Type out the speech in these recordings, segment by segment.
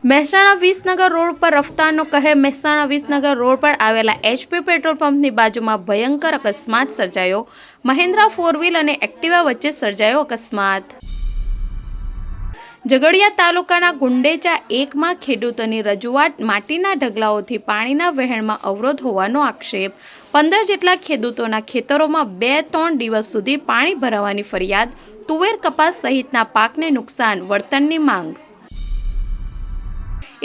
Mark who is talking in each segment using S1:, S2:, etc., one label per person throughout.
S1: Mehsana Visnagar road પર રફતારનો કહેર. Mehsana Visnagar road પર આવેલા HP પેટ્રોલ પંપની બાજુમાં ભયંકર અકસ્માત સર્જાયો. મહિન્દ્રા ફોર વ્હીલ અને એક્ટિવા વચ્ચે સર્જાયો અકસ્માત. ઝઘડિયા તાલુકાના ગુંડેચા 1માં ખેડૂતોની રજૂઆત. માટીના ઢગલાઓથી પાણીના વહેણમાં અવરોધ હોવાનો આક્ષેપ. 15 જેટલા ખેડૂતોના ખેતરોમાં 2-3 દિવસ સુધી પાણી ભરાવાની ફરિયાદ. તુવેર, કપાસ સહિતના પાકને નુકસાન, વળતરની માંગ.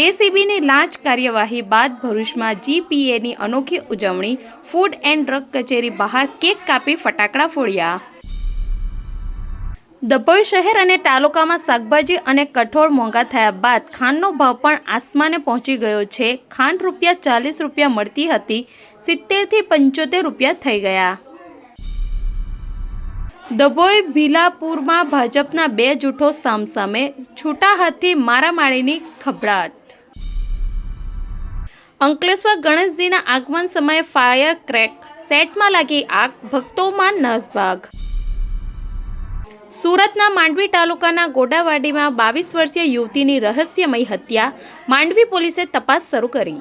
S1: એસીબીની લાંચ કાર્યવાહી બાદ ભરૂચમાં GPAની અનોખી ઉજવણી. ફૂડ એન્ડ ડ્રગ કચેરી બહાર કેક કાપી ફટાકડા ફોડ્યા. ડભોઈ શહેર અને તાલુકામાં શાકભાજી અને કઠોળ મોંઘા થયા બાદ ખાંડનો ભાવ પણ આસમાને પહોંચી ગયો છે. ખાંડ ₹40 મળતી હતી, 70 થી 75 રૂપિયા થઈ ગયા. ડભોઈ ભીલાપુરમાં ભાજપના 2 જૂથો સામસામે. છૂટા હાથથી મારામારીની ખભડાટ. અંકલેશ્વર ગણેશજીના આગમન સમયે ફાયર ક્રેક. સેટમાં લાગી આગ, ભક્તોમાં નાસભાગ. સુરતના માંડવી તાલુકાના ગોડાવાડીમાં 22 વર્ષીય યુવતીની રહસ્યમય હત્યા. માંડવી પોલીસે તપાસ શરૂ કરી.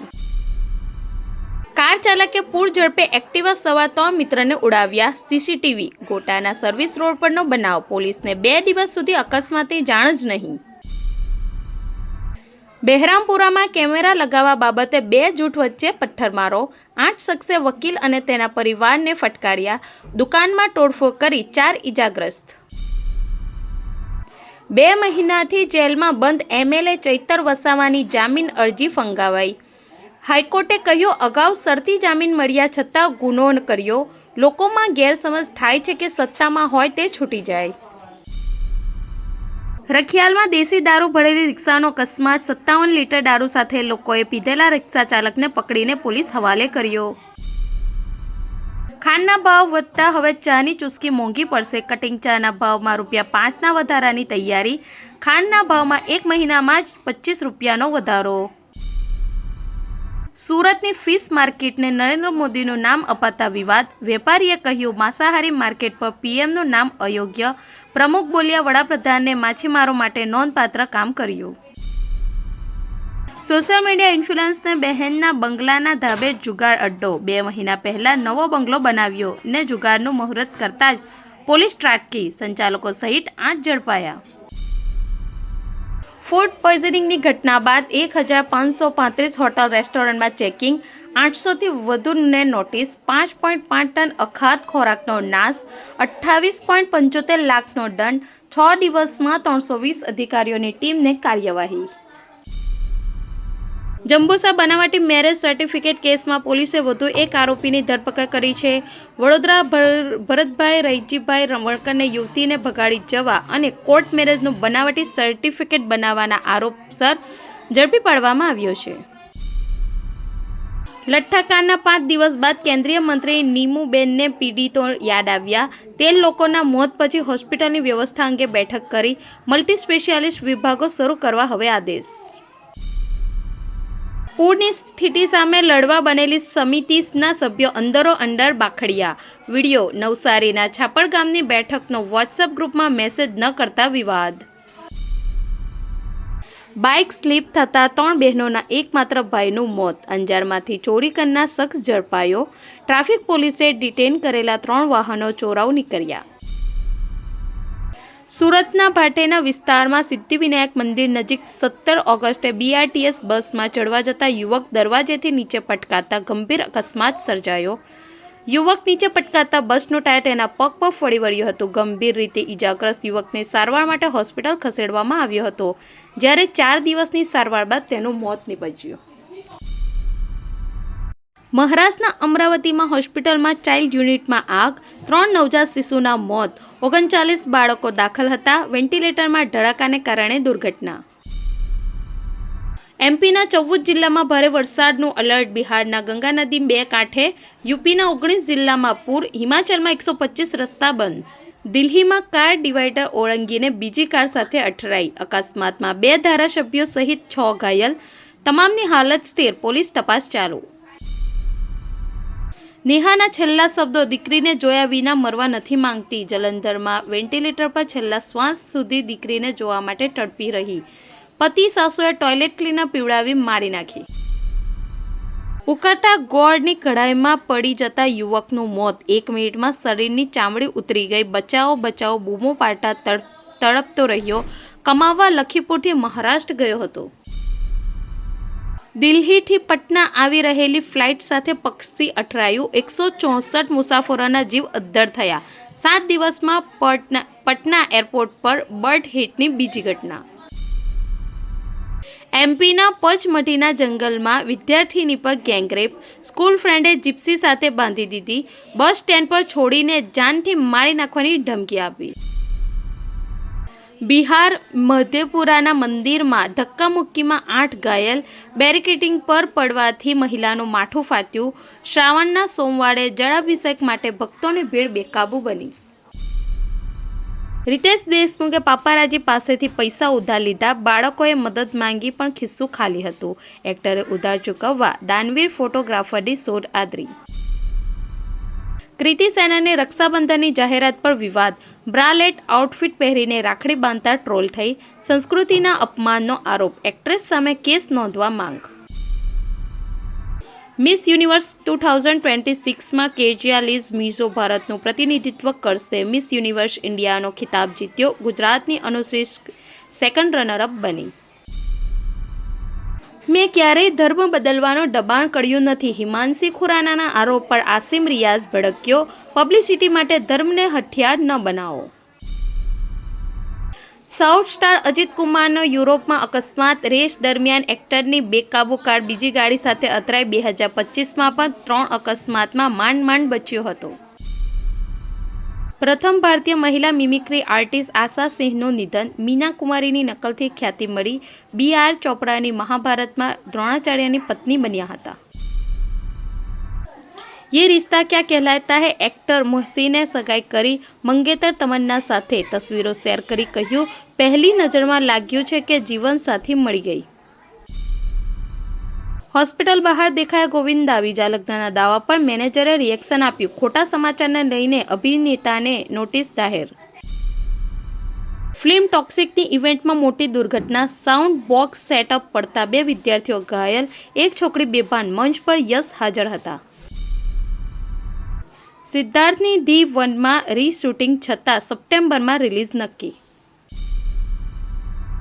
S1: કાર ચાલકે પૂર ઝડપે એક્ટિવા સવાર 3 મિત્રને ઉડાવ્યા. CCTV. ગોટાના સર્વિસ રોડ પરનો બનાવ. પોલીસને 2 દિવસ સુધી અકસ્માતની જાણ જ નહીં. બહેરામપુરામાં કેમેરા લગાવવા બાબતે 2 જૂથ વચ્ચે પથ્થરમારો. 8 શખ્સે વકીલ અને તેના પરિવારને ફટકાર્યા. દુકાનમાં તોડફોડ કરી 4 ઇજાગ્રસ્ત. 2 મહિનાથી જેલમાં બંધ MLA ચૈતર વસાવાની જામીન અરજી ફંગાવાઈ. હાઈકોર્ટે કહ્યું, અગાઉ શરતી જામીન મળ્યા છતાં ગુનો કર્યો. લોકોમાં ગેરસમજ થાય છે કે સત્તામાં હોય તે છૂટી જાય. રખિયાલમાં દેશી દારૂ ભરેલી રિક્ષાનો અકસ્માત. 57 લીટર દારૂ સાથે લોકોએ પીધેલા રિક્ષા ચાલકને પકડીને પોલીસ હવાલે કર્યો. ખાંડના ભાવ વધતા હવે ચાની ચૂસકી મોંઘી પડશે. કટિંગ ચાના ભાવમાં ₹5ના વધારાની તૈયારી. ખાંડના ભાવમાં 1 મહિનામાં જ ₹25નો વધારો. સુરતની ફિશ માર્કેટને નરેન્દ્ર મોદીનું નામ અપાતા વિવાદ. વેપારીએ કહ્યું, માંસાહારી માર્કેટ પર PMનું નામ અયોગ્ય. પ્રમુખ બોલ્યા, વડાપ્રધાને માછીમારો માટે નોંધપાત્ર કામ કર્યું. સોશિયલ મીડિયા ઇન્ફ્લુએન્સને બહેનના બંગલાના ધાબે જુગાર અડ્ડો. 2 મહિના પહેલા નવો બંગલો બનાવ્યો ને જુગારનું મુહૂર્ત કરતા જ પોલીસ ત્રાટકી. સંચાલકો સહિત 8 ઝડપાયા. ફૂડ પોઈઝનિંગની ઘટના બાદ 1535 હોટલ રેસ્ટોરન્ટમાં ચેકિંગ. 800થી વધુને નોટિસ. 5.5 ટન અખાદ્ય ખોરાકનો નાશ. 28.75 લાખનો દંડ. 6 દિવસમાં 320 અધિકારીઓની ટીમને કાર્યવાહી. જંબુસર બનાવટી મેરેજ સર્ટિફિકેટ કેસમાં પોલીસે વધુ 1 આરોપીની ધરપકડ કરી છે. વડોદરા ભરતભાઈ રૈજીભાઈ વણકરને યુવતીને ભગાડી જવા અને કોર્ટ મેરેજનું બનાવટી સર્ટિફિકેટ બનાવવાના આરોપસર ઝડપી પાડવામાં આવ્યો છે. લઠ્ઠાકાંડના 5 દિવસ બાદ કેન્દ્રીય મંત્રી નીમુબેનને પીડિતો યાદ આવ્યા. 13 લોકોના મોત પછી હોસ્પિટલની વ્યવસ્થા અંગે બેઠક કરી. મલ્ટી સ્પેશિયાલિસ્ટ વિભાગો શરૂ કરવા હવે આદેશ. પૂરની સ્થિતિ સામે લડવા બનેલી સમિતિના સભ્યો અંદરો-અંદર બાખડ્યા. વિડીયો. નવસારીના છાપડ ગામની બેઠકનો વોટ્સએપ ગ્રુપમાં મેસેજ ન કરતા વિવાદ. બાઇક સ્લીપ થતાં 3 બહેનોના એકમાત્ર ભાઈનું મોત. અંજારમાંથી ચોરી કરનાર શખ્સ ઝડપાયો. ટ્રાફિક પોલીસે ડિટેન કરેલા 3 વાહનો ચોરાઉ નીકળ્યા. સુરતના ભાટેના વિસ્તારમાં સિદ્ધિવિનાયક મંદિર નજીક 17 ઓગસ્ટે BRTS બસમાં ચડવા જતા યુવક દરવાજેથી નીચે પટકાતા ગંભીર અકસ્માત સર્જાયો. યુવક નીચે પટકાતા બસનું ટાયર તેના પગ પર ફરી વળ્યું હતું. ગંભીર રીતે ઇજાગ્રસ્ત યુવકને સારવાર માટે હોસ્પિટલ ખસેડવામાં આવ્યો હતો, જ્યારે 4 દિવસની સારવાર બાદ તેનું મોત નીપજ્યું. મહારાષ્ટ્રના અમરાવતીમાં હોસ્પિટલમાં ચાઇલ્ડ યુનિટમાં આગ. 3 નવજાત શિશુના મોત. 39 બાળકો દાખલ હતા. વેન્ટિલેટરમાં ધડાકાને કારણે દુર્ઘટના. MPના 14 જિલ્લામાં ભારે વરસાદનું એલર્ટ. બિહારના ગંગા નદી 2 કાંઠે. UPના 19 જિલ્લામાં પૂર. હિમાચલમાં 125 રસ્તા બંધ. દિલ્હીમાં કાર ડિવાઈડર ઓળંગીને બીજી કાર સાથે અથડાઈ. અકસ્માતમાં 2 ધારાસભ્યો સહિત 6 ઘાયલ. તમામની હાલત સ્થિર. પોલીસ તપાસ ચાલુ. નેહાના છેલ્લા શબ્દો. દીકરીને જોયા વિના મરવા નથી માંગતી. જલંધરમાં વેન્ટિલેટર પર છેલ્લા શ્વાસ સુધી દીકરીને જોવા માટે તડપી રહી. પતિ સાસુએ ટોયલેટ ક્લીનર પીવડાવી મારી નાખી. ઉકળતા ગોળની કઢાઈમાં પડી જતા યુવકનું મોત. 1 મિનિટમાં શરીરની ચામડી ઉતરી ગઈ. બચાવો બચાવો બૂમો પાડતા તડપતો રહ્યો. કમાવા લખીપુરથી મહારાષ્ટ્ર ગયો હતો. દિલ્હીથી પટના આવી રહેલી ફ્લાઇટ સાથે પક્ષી અથડાયું. 164 મુસાફરોના જીવ અદ્ધર થયા. 7 દિવસમાં પટના એરપોર્ટ પર બર્ડ હિટની બીજી ઘટના. એમપીના પચમઢીના જંગલમાં વિદ્યાર્થીની પર ગેંગરેપ. સ્કૂલ ફ્રેન્ડે જીપ્સી સાથે બાંધી દીધી. બસ સ્ટેન્ડ પર છોડીને જાનથી મારી નાખવાની ધમકી આપી. બિહાર મધેપુરાના મંદિરમાં ધક્કામુક્કીમાં 8 ઘાયલ. બેરિકેડિંગ પર પડવાથી મહિલાનું માથું ફાટ્યું. શ્રાવણના સોમવારે જળાભિષેક માટે ભક્તોની ભીડ બેકાબૂ બની. રિતેશ દેશમુખે પાપારાજી પાસેથી પૈસા ઉધાર લીધા. બાળકોએ મદદ માંગી પણ ખિસ્સું ખાલી હતું. એક્ટરે ઉધાર ચૂકવવા દાનવીર ફોટોગ્રાફરની શોધ આદરી. કૃતિ સેનનની રક્ષાબંધનની જાહેરાત પર વિવાદ. બ્રાલેટ આઉટફિટ પહેરીને રાખડી બાંધતા ટ્રોલ થઈ. સંસ્કૃતિના અપમાનનો આરોપ. એક્ટ્રેસ સામે કેસ નોંધવા માંગ. મિસ યુનિવર્સ 2026માં કેજિયા લીઝ મિઝો ભારતનું પ્રતિનિધિત્વ કરશે. મિસ યુનિવર્સ ઇન્ડિયાનો ખિતાબ જીત્યો. ગુજરાતની અનુશ્રી સેકન્ડ રનરઅપ બની. મેં ક્યારેય ધર્મ બદલવાનું દબાણ કર્યું નથી. હિમાંશી ખુરાનાના આરોપ પર આસિમ રિયાઝ ભડક્યો. પબ્લિસિટી માટે ધર્મને હથિયાર ન બનાવો. સાઉથ સ્ટાર અજિત કુમારનો યુરોપમાં અકસ્માત. રેસ દરમિયાન એક્ટરની બેકાબુ કાર બીજી ગાડી સાથે અથડાઈ. 2025માં પણ 3 અકસ્માતમાં માંડ બચ્યો હતો. પ્રથમ ભારતીય મહિલા મિમિક્રી આર્ટિસ્ટ આશા સિંહનું નિધન. મીના કુમારીની નકલથી ખ્યાતિ મળી. બી.આર. ચોપડાની મહાભારતમાં દ્રોણાચાર્યની પત્ની બન્યા હતા. ये रिश्ता क्या कहलाता है એક્ટર મોહસીને સગાઈ કરી. મંગેતર તમન્ના સાથે તસવીરો શેર કરી કહ્યું, પહેલી નજરમાં લાગ્યું છે કે જીવનસાથી મળી ગઈ. હોસ્પિટલ બહાર દેખાયા ગોવિંદા. બીજા લગ્નના દાવા પર મેનેજરે રિએક્શન આપ્યું. ખોટા સમાચારને લઈને અભિનેતાને નોટિસ જાહેર. ફિલ્મ ટોક્સિકની ઇવેન્ટમાં મોટી દુર્ઘટના. સાઉન્ડ બોક્સ સેટઅપ પડતા 2 વિદ્યાર્થીઓ ઘાયલ. એક છોકરી બેભાન. મંચ પર યશ હાજર હતા. સિદ્ધાર્થની ધી 1માં રીશૂટિંગ છતાં સપ્ટેમ્બરમાં રિલીઝ નક્કી.